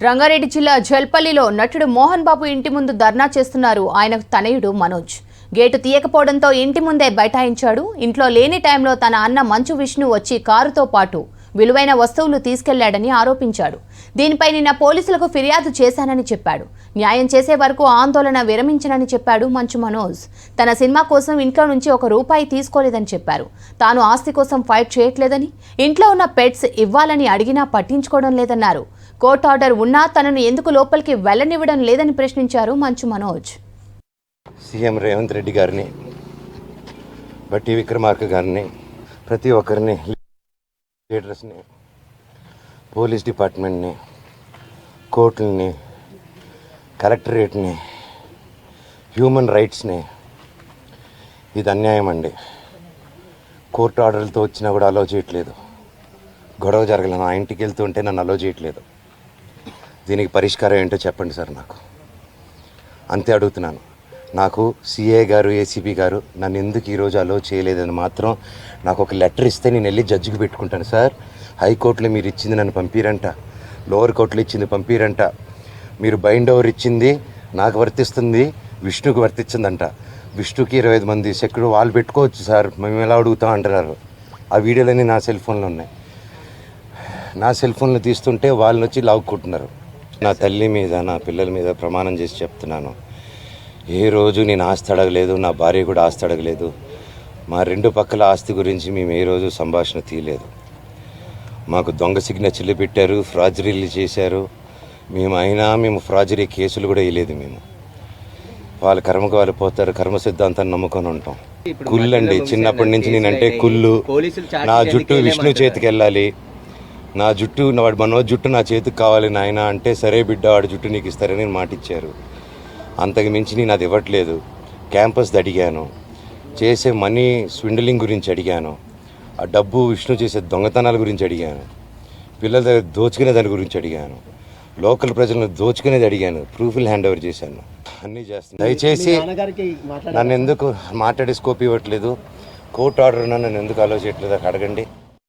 రంగారెడ్డి జిల్లా జల్పల్లిలో నటుడు మోహన్ బాబు ఇంటి ముందు ధర్నా చేస్తున్నారు ఆయన తనయుడు మనోజ్. గేటు తీయకపోవడంతో ఇంటి ముందే బైఠాయించాడు. ఇంట్లో లేని టైంలో తన అన్న మంచు విష్ణు వచ్చి కారుతో పాటు విలువైన వస్తువులు తీసుకెళ్లాడని ఆరోపించాడు. దీనిపై నిన్న పోలీసులకు ఫిర్యాదు చేశానని చెప్పాడు. న్యాయం చేసే వరకు ఆందోళన విరమించనని చెప్పాడు మంచు మనోజ్. తన సినిమా కోసం ఇంట్లో నుంచి ₹1 తీసుకోలేదని చెప్పారు. తాను ఆస్తి కోసం ఫైట్ చేయట్లేదని, ఇంట్లో ఉన్న పెట్స్ ఇవ్వాలని అడిగినా పట్టించుకోవడం లేదన్నారు. కోర్టు ఆర్డర్ ఉన్నా తనను ఎందుకు లోపలికి వెళ్లనివ్వడం లేదని ప్రశ్నించారు మంచు మనోజ్. సీఎం రేవంత్ రెడ్డి గారిని, బట్టి విక్రమార్క గారిని, ప్రతి ఒక్కరిని, లీడర్స్ని, పోలీస్ డిపార్ట్మెంట్ని, కోర్టుల్ని, కలెక్టరేట్ని, హ్యూమన్ రైట్స్ని, ఇది అన్యాయం అండి. కోర్టు ఆర్డర్లతో వచ్చినా కూడా అలో చేయట్లేదు. గొడవ జరగలేదు, నా ఇంటికి వెళ్తుంటే నన్ను అలో చేయట్లేదు. దీనికి పరిష్కారం ఏంటో చెప్పండి సార్, నాకు అంతే అడుగుతున్నాను. నాకు సిఏ గారు, ఏసీపీ గారు నన్ను ఎందుకు ఈరోజు అలో చేయలేదని మాత్రం నాకు ఒక లెటర్ ఇస్తే నేను వెళ్ళి జడ్జికి పెట్టుకుంటాను సార్. హైకోర్టులో మీరు ఇచ్చింది నన్ను పంపిరంట, లోవర్ కోర్టులో ఇచ్చింది పంపిరంట, మీరు బైండ్ ఓవర్ ఇచ్చింది నాకు వర్తిస్తుంది, విష్ణుకి వర్తించిందంట. విష్ణుకి 25 మంది సెక్యూరిటీ వాళ్ళు పెట్టుకోవచ్చు సార్, మేము ఎలా అడుగుతాం అంటున్నారు. ఆ వీడియోలన్నీ నా సెల్ ఫోన్లో ఉన్నాయి. నా సెల్ ఫోన్లో తీస్తుంటే వాళ్ళని వచ్చి లాక్కుంటున్నారు. నా తల్లి మీద, నా పిల్లల మీద ప్రమాణం చేసి చెప్తున్నాను, ఏ రోజు నేను ఆస్తి అడగలేదు, నా భార్య కూడా ఆస్తి అడగలేదు. మా 2 పక్కల ఆస్తి గురించి మేము ఏ రోజు సంభాషణ తీయలేదు. మాకు దొంగ సిగ్నేచర్లు పెట్టారు, ఫ్రాజరీలు చేశారు. మేము ఫ్రాజరీ కేసులు కూడా వేయలేదు. మేము వాళ్ళ కర్మకు వాళ్ళు పోతారు, కర్మ సిద్ధాంతాన్ని నమ్ముకొని ఉంటాం. కుళ్ళు అండి, చిన్నప్పటి నుంచి నేనంటే కుళ్ళు. నా జుట్టు విష్ణు చేతికి వెళ్ళాలి, నా జుట్టు వాడు మనోజ్ జుట్టు నా చేతికి కావాలి నాయన అంటే, సరే బిడ్డ వాడి జుట్టు నీకు ఇస్తారని మాటిచ్చారు. అంతకు మించి నేను అది ఇవ్వట్లేదు. క్యాంపస్ అడిగాను, చేసే మనీ స్విండలింగ్ గురించి అడిగాను, ఆ డబ్బు విష్ణు చేసే దొంగతనాల గురించి అడిగాను, పిల్లల దగ్గర దోచుకునే దాని గురించి అడిగాను, లోకల్ ప్రజలను దోచుకునేది అడిగాను, ప్రూఫ్లు హ్యాండ్ ఓవర్ చేశాను, అన్నీ చేస్తాను. దయచేసి నన్ను ఎందుకు మాట్లాడే స్కోప్ ఇవ్వట్లేదు, కోర్టు ఆర్డర్ నన్ను ఎందుకు అలో చేయట్లేదు అడగండి.